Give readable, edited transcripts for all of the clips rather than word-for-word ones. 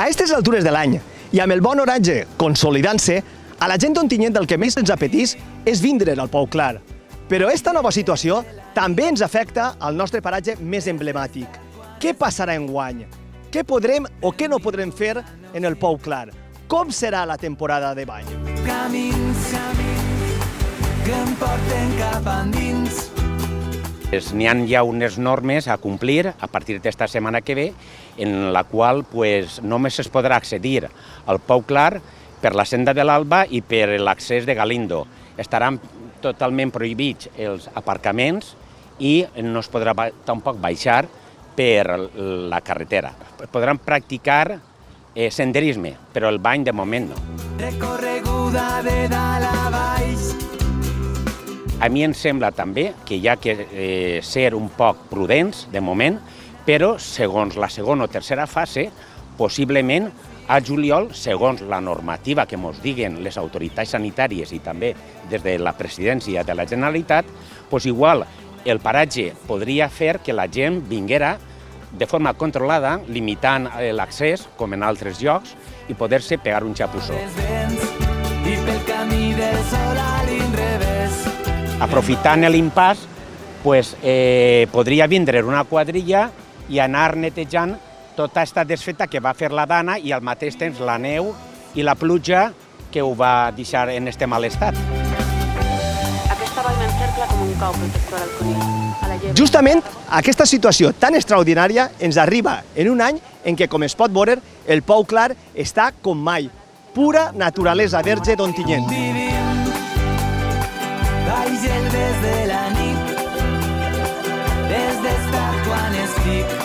aquestes altures de l'any i amb el bon oratge consolidant-se, a la gent d'Ontinyent el que més ens apeteix és vindre al Pou Clar. Però aquesta nova situació també ens afecta al nostre paratge més emblemàtic. Què passarà enguany? Què podrem o què no podrem fer en el Pou Clar? Com serà la temporada de bany? Camins, que em porten cap endins. N'hi ha ja unes normes a complir a partir d'esta setmana que ve, en la qual només es podrà accedir al Pou Clar per la senda de l'Alba i per l'accés de Galindo. Estaran totalment prohibits els aparcaments i no es podrà tampoc baixar per la carretera. Podran practicar senderisme, però el bany de moment no. Recorreguda de dalt a baix. A mi em sembla també que hi ha que ser un poc prudents de moment, però segons la segona o tercera fase, possiblement a juliol, segons la normativa que ens diguen les autoritats sanitàries i també des de la presidència de la Generalitat, igual el paratge podria fer que la gent vinguera de forma controlada, limitant l'accés, com en altres llocs, i poder-se pegar un xapuzó. I pel camí del sol a l'inrevés. Aprofitant l'impàs, podria vindre una quadrilla i anar netejant tota aquesta desfeta que va fer la Dana i al mateix temps la neu i la pluja que ho va deixar en este mal estat. Aquesta vall m'encercla com un cau protector al conill. Justament aquesta situació tan extraordinària ens arriba en un any en què, com es pot veure, el Pou Clar està com mai, pura naturalesa verge d'Ontinyent. Baix el des de la nit, des d'estar quan estic.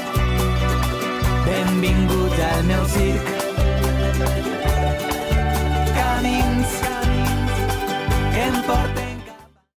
Benvingut al meu circ.